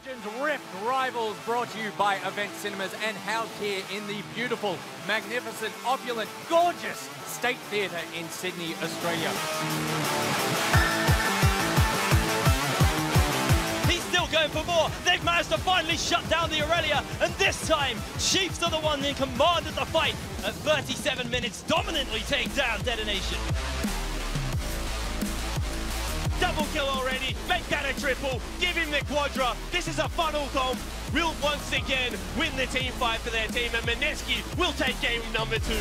Legends Rift Rivals, brought to you by Event Cinemas and housed here in the beautiful, magnificent, opulent, gorgeous State Theatre in Sydney, Australia. He's still going for more. They've managed to finally shut down the Aurelia, and this time, Chiefs are the one in command of the fight. At 37 minutes, dominantly take down Detonation. Double kill already, make that a triple, give him the quadra. This is a funnel comp. Will once again win the team fight for their team, and Mineski will take game number 2.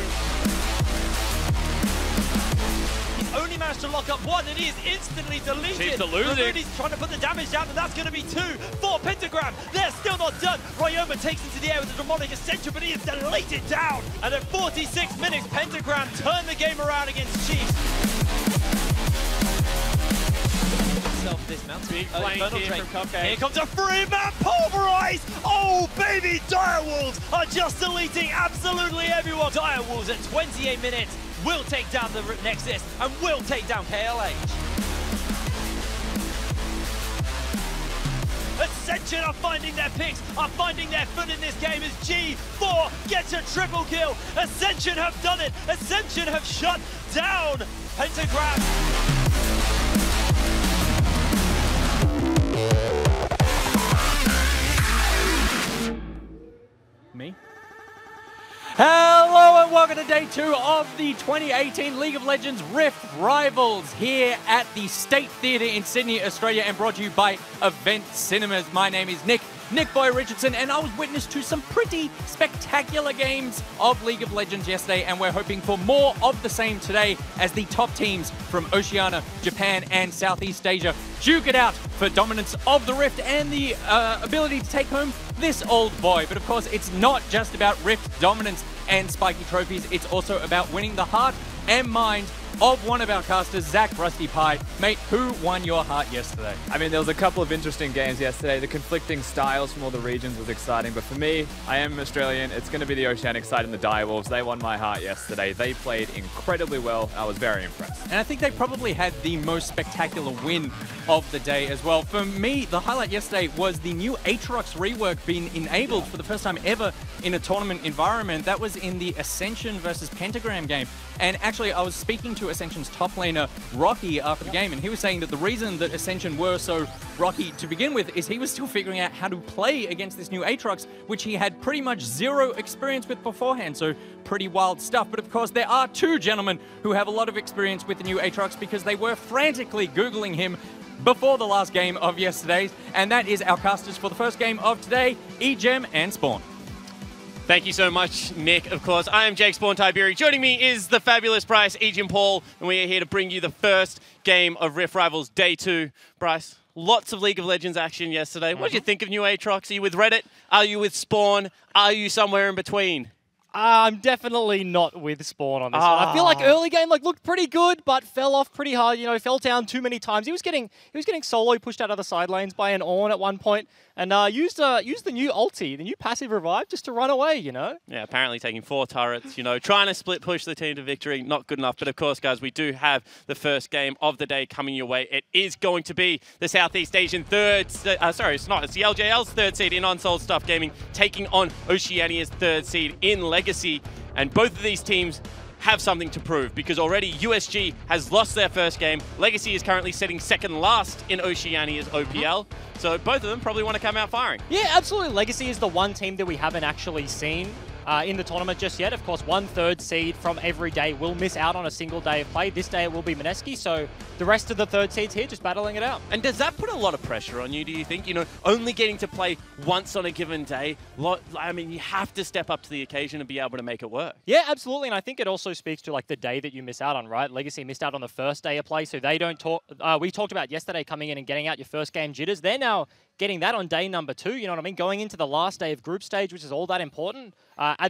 He's only managed to lock up one, and he is instantly deleted. Chiefs are losing. Ramooni's trying to put the damage down, and that's going to be 2 for Pentagram. They're still not done. Ryoma takes into the air with the Demonic Ascension, but he is deleted down. And at 46 minutes, Pentagram turn the game around against Chiefs. Dismount. Big flank here from Cupcake. Here comes a free map, pulverize! Oh baby, Direwolves are just deleting absolutely everyone. Direwolves at 28 minutes will take down the Nexus and will take down KLH. Ascension are finding their picks, are finding their foot in this game as G4 gets a triple kill. Ascension have done it. Ascension have shut down Pentagram. Me? Hello and welcome to day 2 of the 2018 League of Legends Rift Rivals here at the State Theatre in Sydney, Australia, and brought to you by Event Cinemas. My name is Nick Boy Richardson, and I was witness to some pretty spectacular games of League of Legends yesterday, and we're hoping for more of the same today as the top teams from Oceania, Japan, and Southeast Asia duke it out for dominance of the Rift and the ability to take home this old boy. But of course, it's not just about Rift dominance and spiky trophies, it's also about winning the heart and mind of one of our casters, Zach Rusty Pie. Mate, who won your heart yesterday? I mean, there was a couple of interesting games yesterday. The conflicting styles from all the regions was exciting, but for me, I am Australian. It's going to be the Oceanic side and the Direwolves. They won my heart yesterday. They played incredibly well. I was very impressed. And I think they probably had the most spectacular win of the day as well. For me, the highlight yesterday was the new Aatrox rework being enabled for the first time ever in a tournament environment. That was in the Ascension versus Pentagram game. And actually, I was speaking to Ascension's top laner, Rocky, after the game, and he was saying that the reason that Ascension were so rocky to begin with is he was still figuring out how to play against this new Aatrox, which he had pretty much zero experience with beforehand, so pretty wild stuff. But of course, there are 2 gentlemen who have a lot of experience with the new Aatrox because they were frantically Googling him before the last game of yesterday, and that is our casters for the first game of today, eGem and Spawn. Thank you so much, Nick, of course. I am Jake Spawn Tiberi. Joining me is the fabulous Bryce, Ejim Paul, and we are here to bring you the first game of Rift Rivals Day 2. Bryce, lots of League of Legends action yesterday. What did you think of new Aatrox? Are you with Reddit? Are you with Spawn? Are you somewhere in between? I'm definitely not with Spawn on this one. I feel like early game looked pretty good, but fell off pretty hard. You know, fell down too many times. He was getting solo pushed out of the side lanes by an Ornn at one point, and used the new ulti, the new passive revive, just to run away. You know. Yeah, apparently taking 4 turrets. You know, trying to split push the team to victory, not good enough. But of course, guys, we do have the first game of the day coming your way. It is going to be the Southeast Asian sorry, it's not. It's the LJL's 3rd seed in Unsold Stuff Gaming taking on Oceania's 3rd seed in Legacy, and both of these teams have something to prove because already USG has lost their first game. Legacy is currently sitting 2nd last in Oceania's OPL, so both of them probably want to come out firing. Yeah, absolutely. Legacy is the one team that we haven't actually seen in the tournament just yet. Of course, 1/3 seed from every day will miss out on a single day of play. This day it will be Mineski, so the rest of the 3rd seeds here just battling it out. And does that put a lot of pressure on you, do you think? You know, only getting to play once on a given day, I mean, you have to step up to the occasion and be able to make it work. Yeah, absolutely, and I think it also speaks to like the day that you miss out on, right? Legacy missed out on the first day of play, so they don't talk. We talked about yesterday coming in and getting out your first game jitters. They're now getting that on day number 2, you know what I mean? Going into the last day of group stage, which is all that important.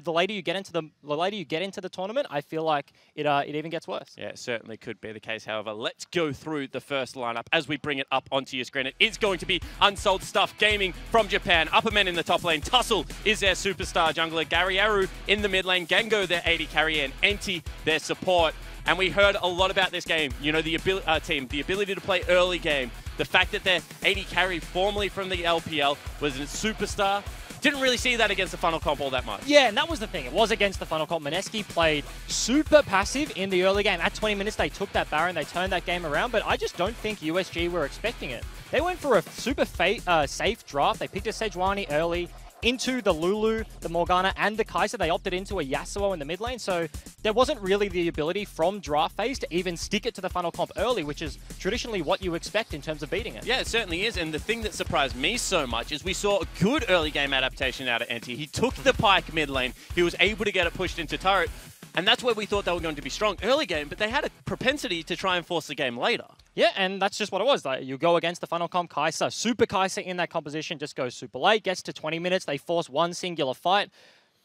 The later you get into the tournament, I feel like it even gets worse. Yeah, it certainly could be the case. However, let's go through the first lineup as we bring it up onto your screen. It is going to be Unsold Stuff Gaming from Japan. Uppermen in the top lane. Tussle is their superstar jungler. Garryaru in the mid lane. Gengo their AD carry, and Enti their support. And we heard a lot about this game. You know, the ability to play early game. The fact that their AD carry formerly from the LPL was a superstar. Didn't really see that against the Funnel Comp all that much. Yeah, and that was the thing. It was against the Funnel Comp. Mineski played super passive in the early game. At 20 minutes, they took that Baron, they turned that game around, but I just don't think USG were expecting it. They went for a super safe draft. They picked a Sejuani early into the Lulu, the Morgana, and the Kai'Sa. They opted into a Yasuo in the mid lane, so there wasn't really the ability from draft phase to even stick it to the Funnel Comp early, which is traditionally what you expect in terms of beating it. Yeah, it certainly is, and the thing that surprised me so much is we saw a good early game adaptation out of NT. He took the Pyke mid lane, he was able to get it pushed into turret, and that's where we thought they were going to be strong early game, but they had a propensity to try and force the game later. Yeah, and that's just what it was. Like, you go against the Funnel Comp Kai'Sa, Super Kai'Sa in that composition just goes super late, gets to 20 minutes, they force one singular fight.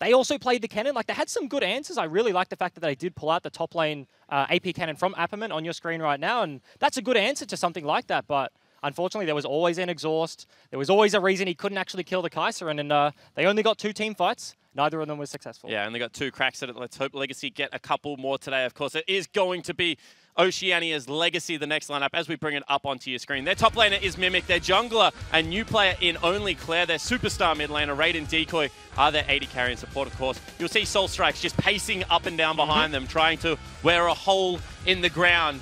They also played the cannon. Like, they had some good answers. I really like the fact that they did pull out the top lane AP cannon from Apperman on your screen right now, and that's a good answer to something like that, but unfortunately, there was always an exhaust. There was always a reason he couldn't actually kill the Kai'Sa, and then they only got 2 team fights. Neither of them was successful. Yeah, and they got 2 cracks at it. Let's hope Legacy get a couple more today. Of course, it is going to be Oceania's Legacy, the next lineup, as we bring it up onto your screen. Their top laner is Mimic, their jungler, a new player in only Claire, their superstar mid laner, Raiden Decoy, are their AD carry and support, of course. You'll see Soul Strikes just pacing up and down behind them, trying to wear a hole in the ground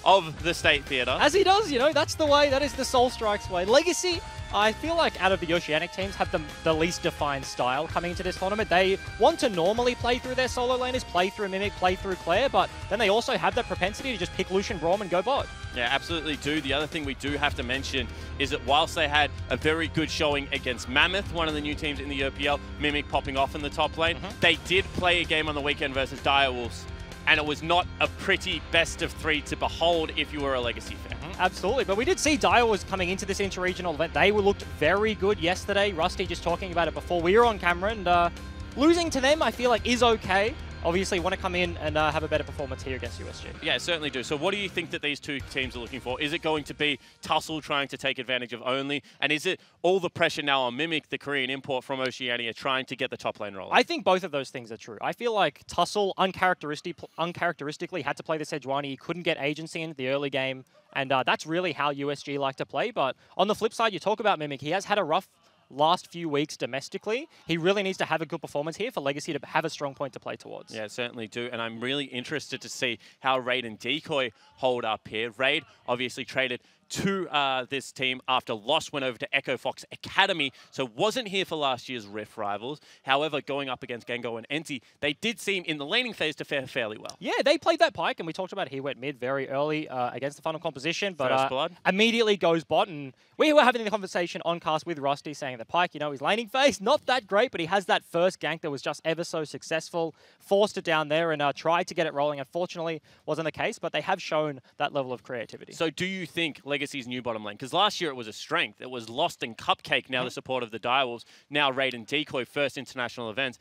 of the State Theatre. As he does, you know, that's the way, that is the Soul Strikes way. Legacy, I feel like out of the Oceanic teams, have the least defined style coming into this tournament. They want to normally play through their solo laners, play through Mimic, play through Claire, but then they also have that propensity to just pick Lucian, Braum, and go bot. Yeah, absolutely do. The other thing we do have to mention is that whilst they had a very good showing against Mammoth, one of the new teams in the EPL, Mimic popping off in the top lane, they did play a game on the weekend versus Direwolves, and it was not a pretty best of 3 to behold if you were a Legacy fan. Absolutely, but we did see Dire was coming into this interregional event. They looked very good yesterday. Rusty just talking about it before we were on camera, and losing to them I feel like is okay. Obviously, want to come in and have a better performance here against USG. Yeah, certainly do. So what do you think that these 2 teams are looking for? Is it going to be Tussle trying to take advantage of Only? And is it all the pressure now on Mimic, the Korean import from Oceania, trying to get the top lane rolling? I think both of those things are true. I feel like Tussle uncharacteristically had to play the Sejuani. He couldn't get agency in the early game, and that's really how USG like to play. But on the flip side, you talk about Mimic. He has had a rough last few weeks domestically. He really needs to have a good performance here for Legacy to have a strong point to play towards. Yeah, certainly do. And I'm really interested to see how Raid and Decoy hold up here. Raid obviously traded to this team after Lost went over to Echo Fox Academy, so wasn't here for last year's Rift Rivals. However, going up against Gengo and Enti, they did seem in the laning phase to fare fairly well. Yeah, they played that Pyke, and we talked about it. He went mid very early against the final composition, but immediately goes bot, and we were having the conversation on cast with Rusty saying that Pyke, you know, his laning phase, not that great, but he has that first gank that was just ever so successful, forced it down there and tried to get it rolling. Unfortunately, wasn't the case, but they have shown that level of creativity. So do you think Legacy's new bottom lane, because last year it was a strength, it was Lost and Cupcake, now the support of the Direwolves, now Raid and Decoy, first international events.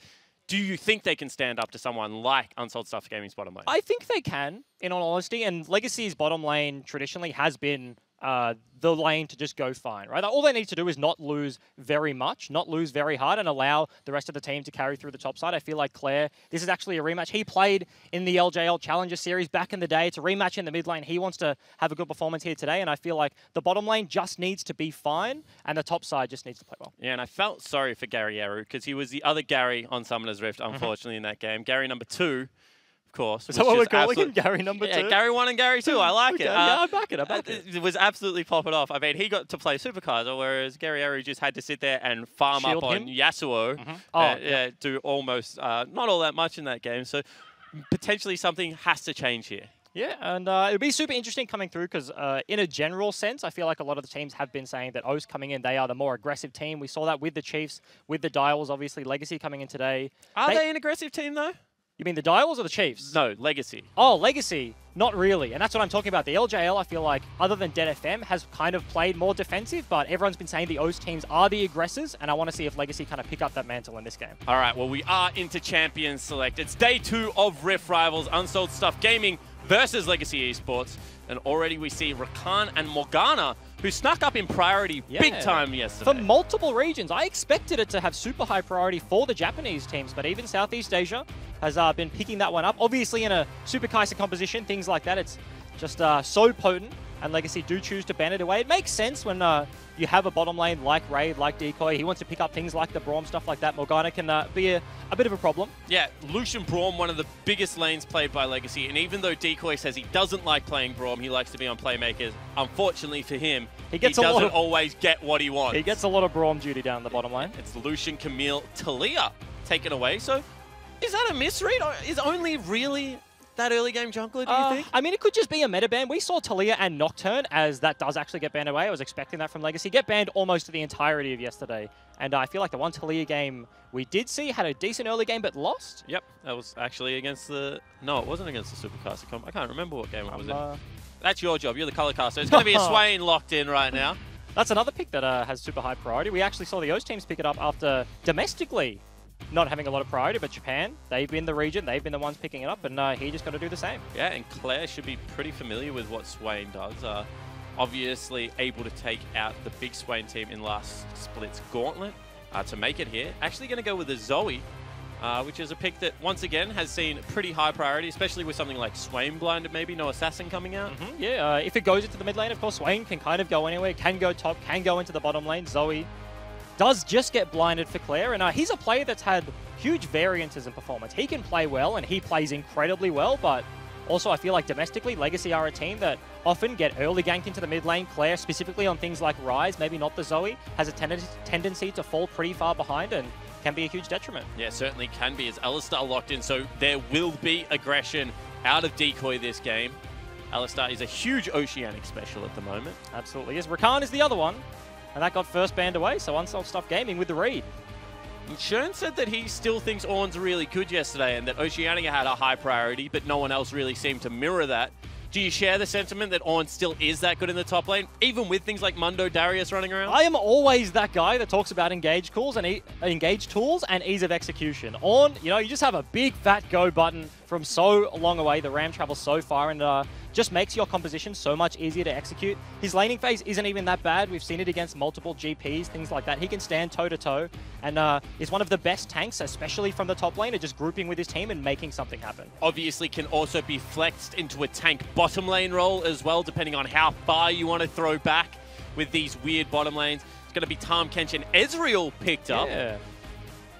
Do you think they can stand up to someone like Unsold Stuff Gaming's bottom lane? I think they can, in all honesty, and Legacy's bottom lane traditionally has been the lane to just go fine, right? All they need to do is not lose very much, not lose very hard, and allow the rest of the team to carry through the top side. I feel like Claire, this is actually a rematch. He played in the LJL Challenger Series back in the day. It's a rematch in the mid lane. He wants to have a good performance here today, and I feel like the bottom lane just needs to be fine, and the top side just needs to play well. Yeah, and I felt sorry for Gary Yaru, because he was the other Gary on Summoner's Rift, unfortunately, in that game. Gary number 2. Of course. Is that what we're calling him? Gary number 2? Yeah, Gary 1 and Gary 2. I like it. Yeah, I back it. It was absolutely popping off. I mean, he got to play Super Kai'Sa, whereas Gary Aru just had to sit there and farm Shield up on him? Yasuo. Do almost not all that much in that game. So potentially something has to change here. Yeah, and it'll be super interesting coming through because in a general sense, I feel like a lot of the teams have been saying that OS coming in, they are the more aggressive team. We saw that with the Chiefs, with the Direwolves, obviously. Legacy coming in today. Are they an aggressive team, though? You mean the Direwolves or the Chiefs? No, Legacy. Oh, Legacy. Not really. And that's what I'm talking about. The LJL, I feel like, other than Dead FM, has kind of played more defensive, but everyone's been saying the OS teams are the aggressors, and I want to see if Legacy kind of pick up that mantle in this game. All right, well, we are into Champions Select. It's day 2 of Rift Rivals, Unsold Stuff Gaming versus Legacy Esports. And already we see Rakan and Morgana, who snuck up in priority big time yesterday. For multiple regions. I expected it to have super high priority for the Japanese teams, but even Southeast Asia, has been picking that one up. Obviously, in a Super Kaiser composition, things like that, it's just so potent, and Legacy do choose to ban it away. It makes sense when you have a bottom lane like Raid, like Decoy. He wants to pick up things like the Braum, stuff like that. Morgana can be a bit of a problem. Yeah, Lucian Braum, one of the biggest lanes played by Legacy, and even though Decoy says he doesn't like playing Braum, he likes to be on Playmakers, unfortunately for him, he doesn't always get what he wants. He gets a lot of Braum duty down the bottom lane. It's Lucian, Camille, Talia taken away, so is that a misread? Is only really that early game jungler, do you think? I mean, it could just be a meta ban. We saw Talia and Nocturne, as that does actually get banned away. I was expecting that from Legacy. Get banned almost the entirety of yesterday. And I feel like the one Talia game we did see had a decent early game, but lost. Yep, that was actually against the... No, it wasn't against the Supercaster comp. I can't remember what game it was in. That's your job. You're the color caster. It's going to be a Swain locked in right now. That's another pick that has super high priority. We actually saw the OS teams pick it up after domestically not having a lot of priority, but Japan, they've been the region, they've been the ones picking it up, and he just got to do the same. Yeah, and Claire should be pretty familiar with what Swain does. Obviously able to take out the big Swain team in last split's gauntlet to make it here. Actually going to go with the Zoe, which is a pick that, once again, has seen pretty high priority, especially with something like Swain blinded, maybe, no assassin coming out. Yeah, if it goes into the mid lane, of course, Swain can kind of go anywhere, can go top, can go into the bottom lane. Zoe does just get blinded for Claire, and he's a player that's had huge variances in performance. He can play well, and he plays incredibly well, but also I feel like domestically, Legacy are a team that often get early ganked into the mid lane. Claire, specifically on things like Ryze, maybe not the Zoe, has a tendency to fall pretty far behind and can be a huge detriment. Yeah, certainly can be, as Alistar locked in, so there will be aggression out of Decoy this game. Alistar is a huge Oceanic special at the moment. Absolutely is. Rakan is the other one. And that got first banned away, so Unsolved Stuff Gaming with the read. Shern said that he still thinks Ornn's really good yesterday and that Oceania had a high priority, but no one else really seemed to mirror that. Do you share the sentiment that Ornn still is that good in the top lane, even with things like Mundo Darius running around? I am always that guy that talks about engage tools and ease of execution. Ornn, you know, you just have a big fat go button from so long away. The RAM travels so far and just makes your composition so much easier to execute. His laning phase isn't even that bad. We've seen it against multiple GPs, things like that. He can stand toe-to-toe and is one of the best tanks, especially from the top lane, of just grouping with his team and making something happen. Obviously can also be flexed into a tank bottom lane role as well, depending on how far you want to throw back with these weird bottom lanes. It's going to be Tahm Kench and Ezreal picked up. Yeah.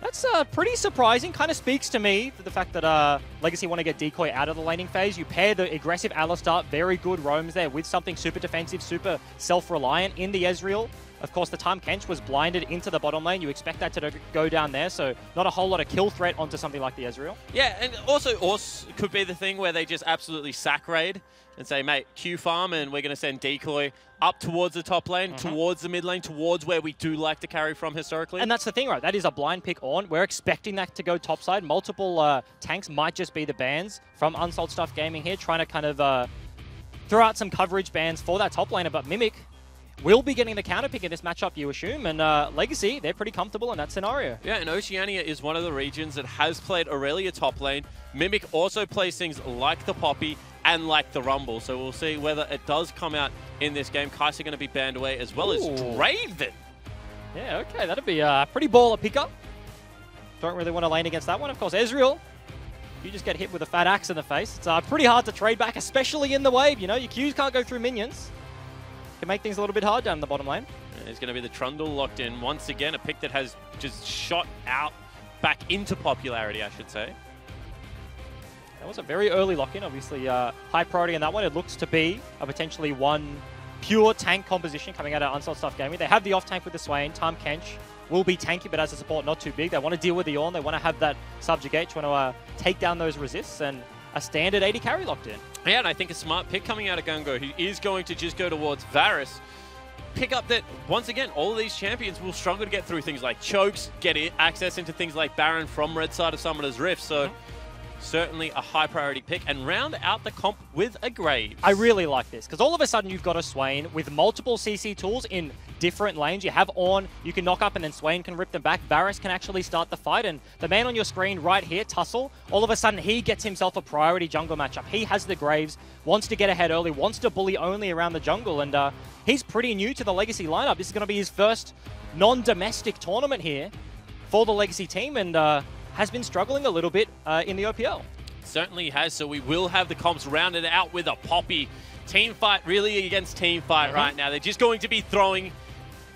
That's pretty surprising. Kind of speaks to me for the fact that Legacy want to get Decoy out of the laning phase. You pair the aggressive Alistar, very good roams there, with something super defensive, super self-reliant in the Ezreal. Of course, the Tahm Kench was blinded into the bottom lane. You expect that to go down there, so not a whole lot of kill threat onto something like the Ezreal. Yeah, and also could be the thing where they just absolutely sack raid and say, mate, Q farm, and we're going to send Decoy up towards the top lane, towards the mid lane, towards where we do like to carry from historically. And that's the thing, right? That is a blind pick on. We're expecting that to go topside. Multiple tanks might just be the bans from Unsold Stuff Gaming here, trying to kind of throw out some coverage bans for that top laner, but Mimic will be getting the counter pick in this matchup, you assume, and Legacy, they're pretty comfortable in that scenario. Yeah, and Oceania is one of the regions that has played Aurelia top lane. Mimic also plays things like the Poppy and like the Rumble, so we'll see whether it does come out in this game. Kai'Sa going to be banned away, as well as Draven. Yeah, okay, that'd be a pretty baller pickup. Don't really want to lane against that one. Of course, Ezreal, you just get hit with a fat axe in the face. It's pretty hard to trade back, especially in the wave. You know, your Qs can't go through minions. Can make things a little bit hard down the bottom lane. It's going to be the Trundle locked in. Once again, a pick that has just shot out back into popularity, I should say. That was a very early lock-in, obviously high priority in that one. It looks to be a potentially one pure tank composition coming out of Unsold Stuff Gaming. They have the off-tank with the Swain. Tahm Kench will be tanky, but as a support, not too big. They want to deal with the Ornn. They want to have that subjugate, want to take down those resists, and a standard 80 carry locked in. Yeah, and I think a smart pick coming out of Gungo, who is going to just go towards Varus. Pick up that, once again, all of these champions will struggle to get through things like chokes, get access into things like Baron from red side of Summoner's Rift, so certainly a high priority pick, and round out the comp with a Graves. I really like this, because all of a sudden you've got a Swain with multiple CC tools in different lanes. You have Ornn, you can knock up, and then Swain can rip them back. Varus can actually start the fight, and the man on your screen right here, Tussle, all of a sudden he gets himself a priority jungle matchup. He has the Graves, wants to get ahead early, wants to bully only around the jungle, and he's pretty new to the Legacy lineup. This is going to be his first non-domestic tournament here for the Legacy team, and has been struggling a little bit in the OPL. Certainly has, so we will have the comps rounded out with a Poppy. Team fight really against team fight right now. They're just going to be throwing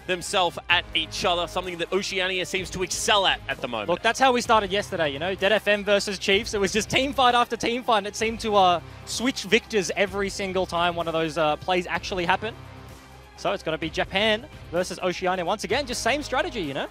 themselves at each other, something that Oceania seems to excel at the moment. Look, that's how we started yesterday, you know, Dead FM versus Chiefs. It was just team fight after team fight, and it seemed to switch victors every single time one of those plays actually happened. So it's going to be Japan versus Oceania once again, just same strategy, you know?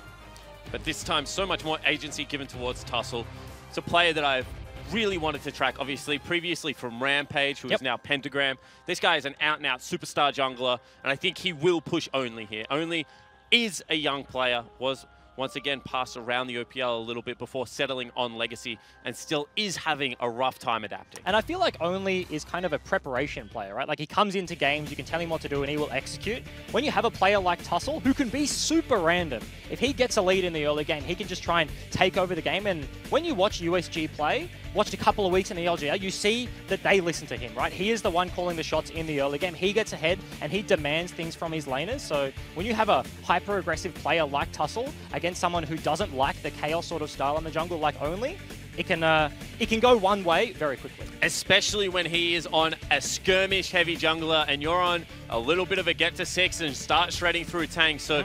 But this time, so much more agency given towards Tussle. It's a player that I've really wanted to track, obviously, previously from Rampage, who is now Pentagram. This guy is an out-and-out superstar jungler, and I think he will push Only here. Only is a young player, was once again passed around the OPL a little bit before settling on Legacy, and still is having a rough time adapting. And I feel like Only is kind of a preparation player, right? Like, he comes into games, you can tell him what to do, and he will execute. When you have a player like Tussle, who can be super random, if he gets a lead in the early game, he can just try and take over the game. And when you watch USG play, watched a couple of weeks in the LGA, you see that they listen to him, right? He is the one calling the shots in the early game. He gets ahead and he demands things from his laners. So when you have a hyper-aggressive player like Tussle against someone who doesn't like the chaos sort of style in the jungle like Only, it can go one way very quickly. Especially when he is on a skirmish-heavy jungler and you're on a little bit of a get-to-6 and start shredding through tanks. So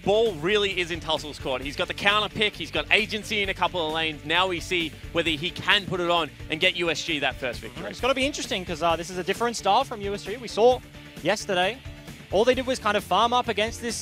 ball really is in Tussle's court. He's got the counter pick, he's got agency in a couple of lanes. Now we see whether he can put it on and get USG that first victory. It's got to be interesting because this is a different style from USG. We saw yesterday, all they did was kind of farm up against this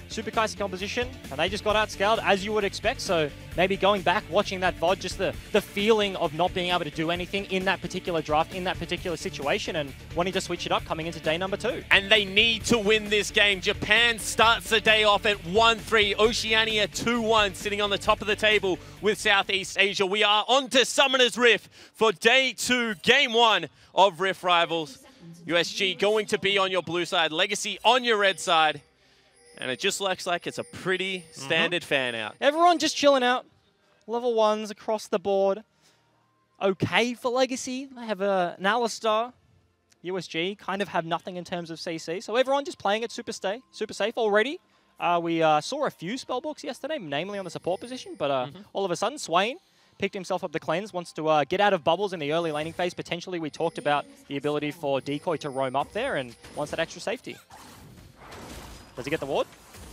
Super Kaisi composition, and they just got outscaled, as you would expect. So maybe going back, watching that VOD, just the feeling of not being able to do anything in that particular draft, in that particular situation, and wanting to switch it up coming into day number 2. And they need to win this game. Japan starts the day off at 1-3. Oceania 2-1, sitting on the top of the table with Southeast Asia. We are on to Summoner's Rift for day 2, game 1 of Rift Rivals. USG going to be on your blue side, Legacy on your red side. And it just looks like it's a pretty standard fan out. Everyone just chilling out. Level 1s across the board. Okay for Legacy. They have an Alistar. USG kind of have nothing in terms of CC. So everyone just playing it super safe already. We saw a few spellbooks yesterday, namely on the support position. But all of a sudden, Swain picked himself up the cleanse, wants to get out of bubbles in the early laning phase. Potentially, we talked about the ability for Decoy to roam up there and wants that extra safety. Does he get the ward?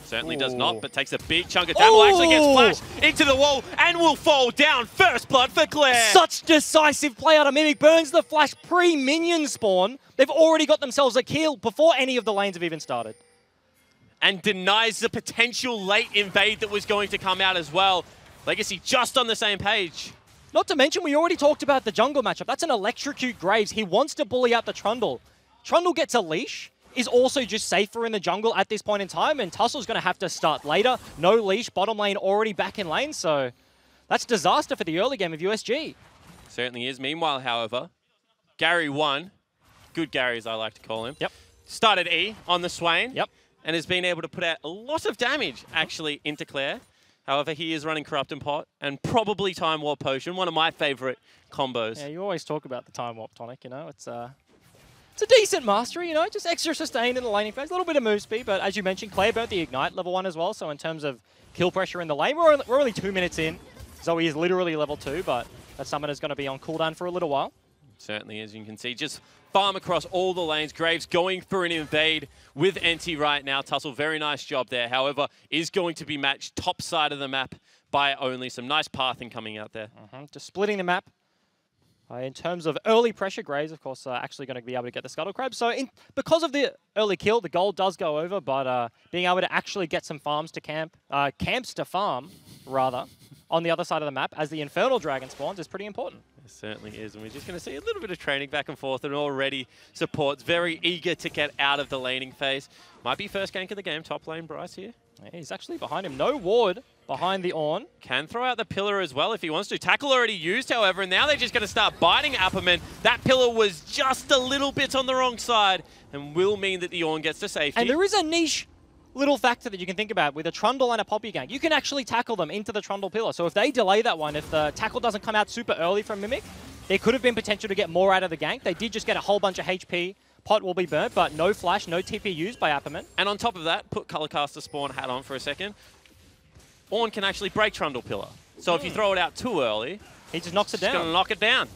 Certainly does not, but takes a big chunk of damage. Actually gets flashed into the wall and will fall down. First blood for Claire. Such decisive play out of Mimic. Burns the flash pre-minion spawn. They've already got themselves a kill before any of the lanes have even started. And denies the potential late invade that was going to come out as well. Legacy just on the same page. Not to mention, we already talked about the jungle matchup. That's an Electrocute Graves. He wants to bully out the Trundle. Trundle gets a leash, is also just safer in the jungle at this point in time, and Tussle's going to have to start later. No leash, bottom lane already back in lane, so that's disaster for the early game of USG. Certainly is. Meanwhile, however, Gary 1, good Gary as I like to call him, Yep. started E on the Swain, Yep. and has been able to put out a lot of damage, actually, into Claire. However, he is running Corrupt and Pot and probably Time Warp Potion, one of my favorite combos. Yeah, you always talk about the Time Warp Tonic, you know. It's a decent mastery, you know, just extra sustain in the laning phase. A little bit of move speed, but as you mentioned, Claire burnt the Ignite, level 1 as well. So in terms of kill pressure in the lane, we're only 2 minutes in. Zoe is literally level 2, but that Summoner's going to be on cooldown for a little while. Certainly, as you can see, just farm across all the lanes. Graves going for an invade with NT right now. Tussle, very nice job there. However, is going to be matched top side of the map by Only. Some nice pathing coming out there. Just splitting the map. In terms of early pressure, Graves, of course, actually going to be able to get the Scuttle Crab. So because of the early kill, the gold does go over, but being able to actually get some farms to camps to farm, rather, on the other side of the map as the Infernal Dragon spawns is pretty important. It certainly is, and we're just going to see a little bit of training back and forth, and already support's very eager to get out of the laning phase. Might be first gank of the game, top lane Bryce here. Yeah, he's actually behind him. No ward behind the Ornn. Can throw out the pillar as well if he wants to. Tackle already used, however, and now they're just going to start biting Apperman. That pillar was just a little bit on the wrong side and will mean that the Ornn gets to safety. And there is a niche little factor that you can think about with a Trundle and a Poppy gank. You can actually tackle them into the Trundle pillar. So if they delay that one, if the tackle doesn't come out super early from Mimic, there could have been potential to get more out of the gank. They did just get a whole bunch of HP. Pot will be burnt, but no flash, no TP used by Apperman. And on top of that, put Colorcaster Spawn hat on for a second. Ornn can actually break Trundle Pillar. So if you throw it out too early, he just knocks it it's down. going to knock it down.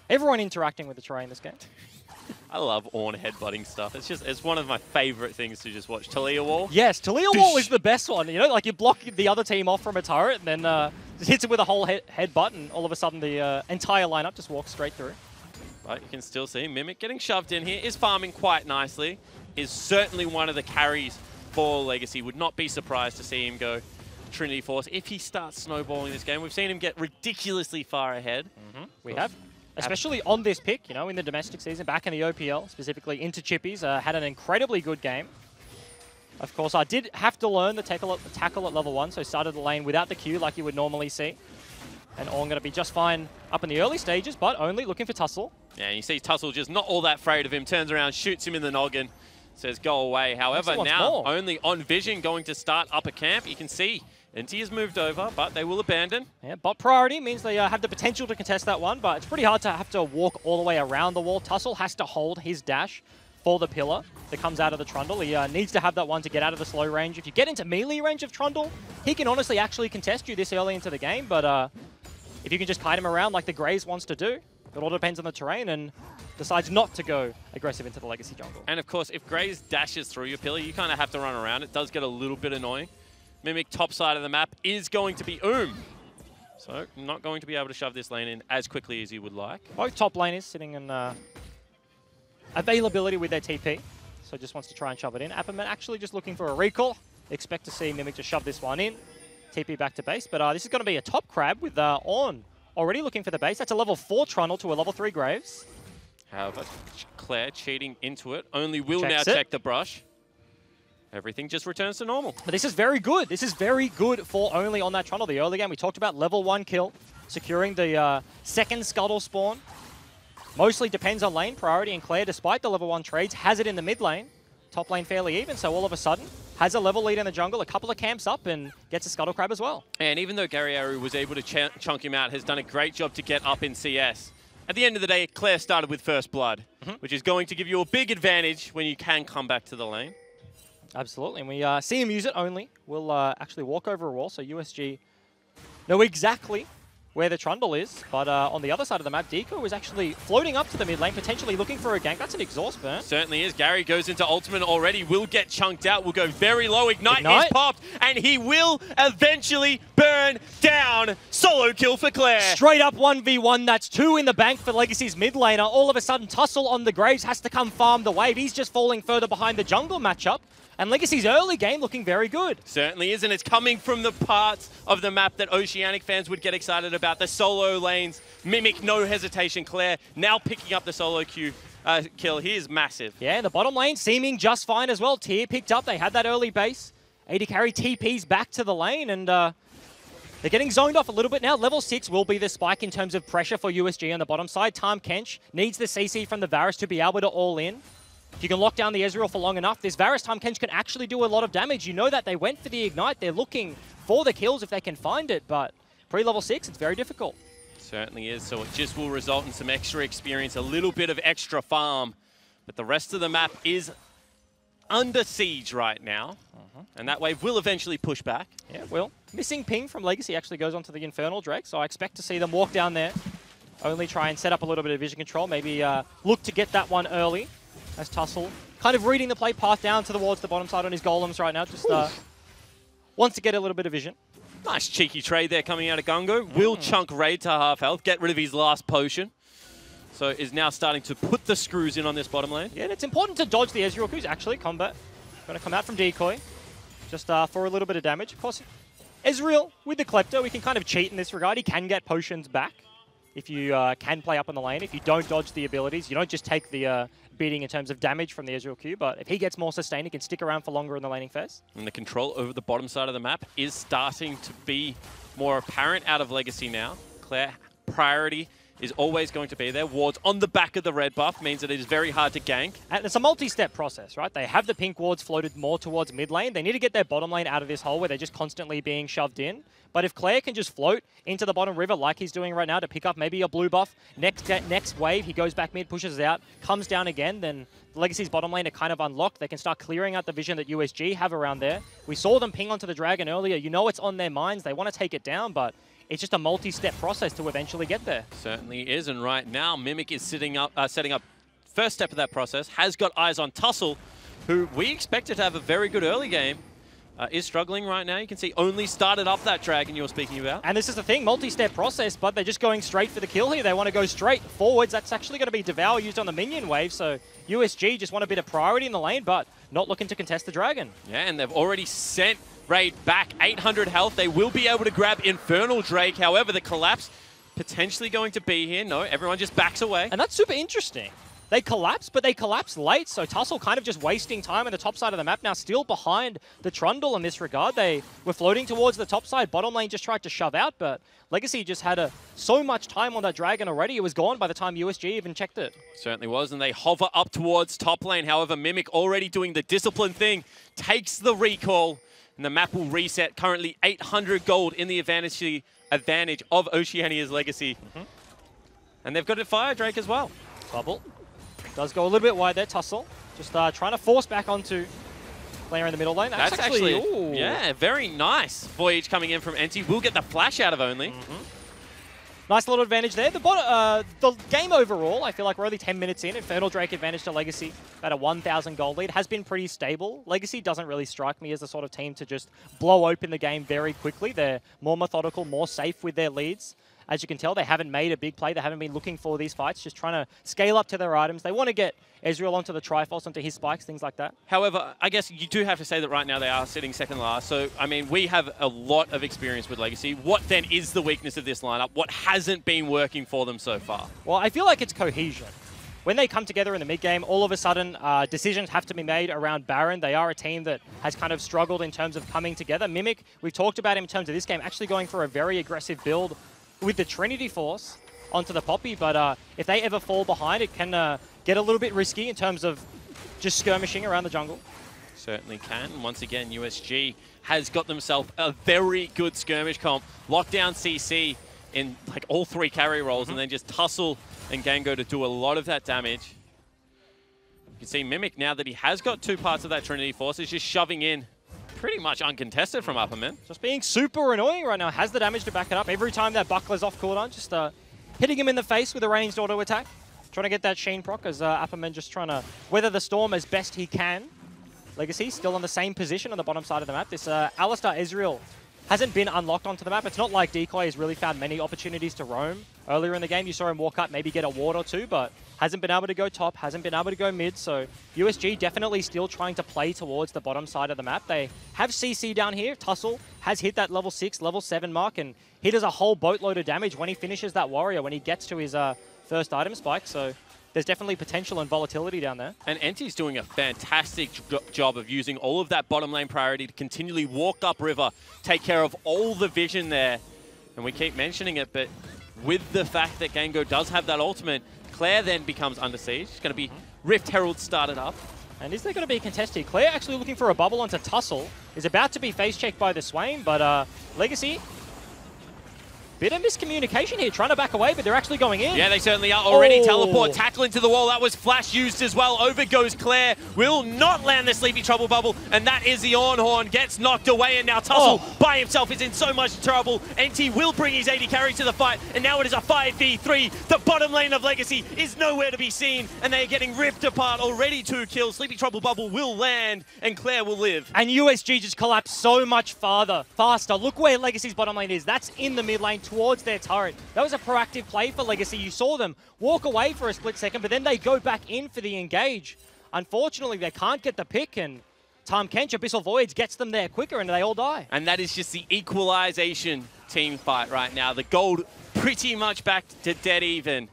Everyone interacting with the terrain this game. I love Ornn headbutting stuff. It's one of my favorite things to just watch. Talia Wall. Yes, Talia Wall is the best one. You know, like you block the other team off from a turret and then just hits it with a whole headbutt, and all of a sudden the entire lineup just walks straight through. But you can still see Mimic getting shoved in here. Is farming quite nicely. Is certainly one of the carries for Legacy. Would not be surprised to see him go Trinity Force if he starts snowballing this game. We've seen him get ridiculously far ahead. We have. Especially on this pick, you know, in the domestic season, back in the OPL, specifically into Chippies, had an incredibly good game. Of course, I did have to learn the tackle at level 1, so started the lane without the Q like you would normally see. And Ornn going to be just fine up in the early stages, but only looking for Tussle. Yeah, and you see Tussle just not all that afraid of him, turns around, shoots him in the noggin, says go away. However, now only on Vision going to start up a camp. You can see NT has moved over, but they will abandon. Yeah, bot priority means they have the potential to contest that one, but it's pretty hard to have to walk all the way around the wall. Tussle has to hold his dash for the pillar that comes out of the Trundle. He needs to have that one to get out of the slow range. If you get into melee range of Trundle, he can honestly actually contest you this early into the game, but if you can just kite him around like the Graze wants to do, it all depends on the terrain, and decides not to go aggressive into the Legacy jungle. And of course, if Graze dashes through your pillar, you kind of have to run around. It does get a little bit annoying. Mimic top side of the map is going to be So not going to be able to shove this lane in as quickly as you would like. Both top laners sitting in availability with their TP. So just wants to try and shove it in. Apperman actually just looking for a recall. Expect to see Mimic just shove this one in. TP back to base. But this is going to be a top crab with Ornn already looking for the base. That's a level 4 Trundle to a level 3 Graves. However, Claire cheating into it. Only will Checks now it. check the brush. Everything just returns to normal. But this is very good. This is very good for only on that Trundle. The early game, we talked about level 1 kill, securing the second Scuttle spawn. Mostly depends on lane priority, and Claire, despite the level 1 trades, has it in the mid lane. Top lane fairly even, so all of a sudden, has a level lead in the jungle, a couple of camps up, and gets a Scuttle Crab as well. And even though Gary Aru was able to chunk him out, has done a great job to get up in CS. At the end of the day, Claire started with first blood, which is going to give you a big advantage when you can come back to the lane. Absolutely, and we see him use it only. We'll actually walk over a wall, so USG know exactly where the Trundle is, but on the other side of the map, Deco is actually floating up to the mid lane, potentially looking for a gank. That's an exhaust burn. Certainly is. Gary goes into ultimate already, will get chunked out, will go very low. Ignite is popped, and he will eventually burn down. Solo kill for Claire. Straight up 1v1, that's 2 in the bank for Legacy's mid laner. All of a sudden, Tussle on the Graves has to come farm the wave. He's just falling further behind the jungle matchup. And Legacy's early game looking very good. Certainly is, and it's coming from the parts of the map that Oceanic fans would get excited about. The solo lanes, Mimic, no hesitation. Claire now picking up the solo kill. He is massive. Yeah, and the bottom lane seeming just fine as well. Tier picked up, they had that early base. AD carry TPs back to the lane, and they're getting zoned off a little bit now. Level 6 will be the spike in terms of pressure for USG on the bottom side. Tahm Kench needs the CC from the Varus to be able to all in. If you can lock down the Ezreal for long enough, this Varus Tahm Kench can actually do a lot of damage. You know that they went for the Ignite. They're looking for the kills if they can find it, but pre-level 6, it's very difficult. Certainly is, so it just will result in some extra experience, a little bit of extra farm. But the rest of the map is under siege right now, and that wave will eventually push back. Yeah, it will. Missing ping from Legacy actually goes onto the Infernal Drake, so I expect to see them walk down there. Only try and set up a little bit of vision control, maybe look to get that one early. As Tussle kind of reading the play path down towards the bottom side on his golems right now. Just wants to get a little bit of vision. Nice cheeky trade there coming out of Gungo. Will chunk Raid to half health, get rid of his last potion. So is now starting to put the screws in on this bottom lane. Yeah, and it's important to dodge the Ezreal Qs. Actually, combat. Going to come out from Decoy. Just for a little bit of damage. Of course, Ezreal with the Klepto, we can kind of cheat in this regard. He can get potions back if you can play up on the lane. If you don't dodge the abilities, you don't just take the beating in terms of damage from the Ezreal Q, but if he gets more sustained, he can stick around for longer in the laning phase. And the control over the bottom side of the map is starting to be more apparent out of Legacy now. Claire, priority is always going to be there. Wards on the back of the red buff means that it is very hard to gank. And it's a multi-step process, right? They have the pink wards floated more towards mid lane. They need to get their bottom lane out of this hole where they're just constantly being shoved in. But if Claire can just float into the bottom river like he's doing right now to pick up maybe a blue buff, next wave, he goes back mid, pushes it out, comes down again, then Legacy's bottom lane are kind of unlocked. They can start clearing out the vision that USG have around there. We saw them ping onto the Dragon earlier. You know it's on their minds. They want to take it down, but it's just a multi-step process to eventually get there. Certainly is, and right now Mimic is setting up first step of that process, has got eyes on Tussle, who we expected to have a very good early game. Is struggling right now. You can see only started up that dragon you were speaking about. And this is the thing, multi-step process, but they're just going straight for the kill here. They want to go straight forwards. That's actually going to be Devour used on the minion wave, so USG just want a bit of priority in the lane, but not looking to contest the dragon. Yeah, and they've already sent Raid back 800 health. They will be able to grab Infernal Drake. However, the collapse potentially going to be here. No, everyone just backs away. And that's super interesting. They collapse, but they collapse late, so Tussle kind of just wasting time on the top side of the map now, still behind the Trundle in this regard. They were floating towards the top side. Bottom lane just tried to shove out, but Legacy just had so much time on that dragon already. It was gone by the time USG even checked it. Certainly was, and they hover up towards top lane. However, Mimic already doing the discipline thing, takes the recall, and the map will reset. Currently 800 gold in the advantage of Oceania's Legacy. And they've got a Fire Drake as well. Bubble. Does go a little bit wide there, Tussle. Just trying to force back onto player in the middle lane. That's actually ooh. Yeah, very nice. Voyage coming in from NT. Will get the flash out of only. Nice little advantage there. The game overall, I feel like we're only 10 minutes in. Infernal Drake advantage to Legacy. About a 1,000 gold lead. Has been pretty stable. Legacy doesn't really strike me as the sort of team to just blow open the game very quickly. They're more methodical, more safe with their leads. As you can tell, they haven't made a big play. They haven't been looking for these fights, just trying to scale up to their items. They want to get Ezreal onto the Triforce, onto his spikes, things like that. However, I guess you do have to say that right now they are sitting second last. So, I mean, we have a lot of experience with Legacy. What then is the weakness of this lineup? What hasn't been working for them so far? Well, I feel like it's cohesion. When they come together in the mid-game, all of a sudden, decisions have to be made around Baron. They are a team that has kind of struggled in terms of coming together. Mimic, we've talked about him in terms of this game, actually going for a very aggressive build with the Trinity Force onto the Poppy, but if they ever fall behind, it can get a little bit risky in terms of just skirmishing around the jungle. Certainly can. Once again, USG has got themselves a very good skirmish comp. Lockdown CC in like all three carry roles, and then just Tussle and Gango to do a lot of that damage. You can see Mimic, now that he has got two parts of that Trinity Force, is just shoving in pretty much uncontested from Upperman. Just being super annoying right now. Has the damage to back it up. Every time that buckler's off cooldown, just hitting him in the face with a ranged auto attack. Trying to get that Sheen proc as Upperman just trying to weather the storm as best he can. Legacy still on the same position on the bottom side of the map. This Alistar Ezreal hasn't been unlocked onto the map. It's not like Decoy has really found many opportunities to roam. Earlier in the game, you saw him walk up, maybe get a ward or two, but hasn't been able to go top, hasn't been able to go mid, so USG definitely still trying to play towards the bottom side of the map. They have CC down here. Tussle has hit that level 6, level 7 mark, and he does a whole boatload of damage when he finishes that warrior, when he gets to his first item spike, so there's definitely potential and volatility down there. And NT's doing a fantastic job of using all of that bottom lane priority to continually walk up river, take care of all the vision there. And we keep mentioning it, but with the fact that Gango does have that ultimate, Claire then becomes under siege. It's going to be Rift Herald started up. And is there going to be a contested? Claire actually looking for a bubble onto Tussle. Is about to be face-checked by the Swain, but Legacy, bit of miscommunication here, trying to back away, but they're actually going in. Yeah, they certainly are. Already teleport, tackle into the wall. That was flash used as well. Over goes Claire. Will not land the Sleepy Trouble bubble, and that is the Ornhorn. Gets knocked away, and now Tussle by himself is in so much trouble. NT will bring his AD carry to the fight, and now it is a 5v3. The bottom lane of Legacy is nowhere to be seen, and they are getting ripped apart. Already 2 kills. Sleepy Trouble bubble will land, and Claire will live. And USG just collapsed so much faster. Look where Legacy's bottom lane is. That's in the mid lane towards their turret. That was a proactive play for Legacy. You saw them walk away for a split second, but then they go back in for the engage. Unfortunately, they can't get the pick, and Tahm Kench, Abyssal Voids gets them there quicker, and they all die. And that is just the equalization team fight right now. The gold pretty much back to dead even.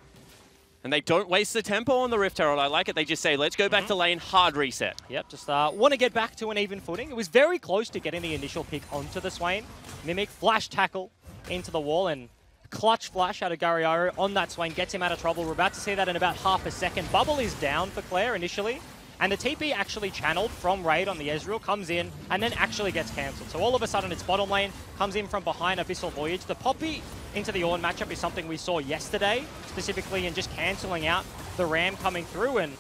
And they don't waste the tempo on the Rift Herald. I like it. They just say, let's go back to lane, hard reset. Yep, just want to get back to an even footing. It was very close to getting the initial pick onto the Swain. Mimic, flash tackle into the wall, and Clutch flash out of Gariaru on that Swain, gets him out of trouble. We're about to see that in about half a second. Bubble is down for Claire initially, and the TP actually channeled from Raid on the Ezreal, comes in, and then actually gets cancelled. So all of a sudden it's bottom lane, comes in from behind Abyssal Voyage. The Poppy into the Ornn matchup is something we saw yesterday, specifically in just cancelling out the Ram coming through, and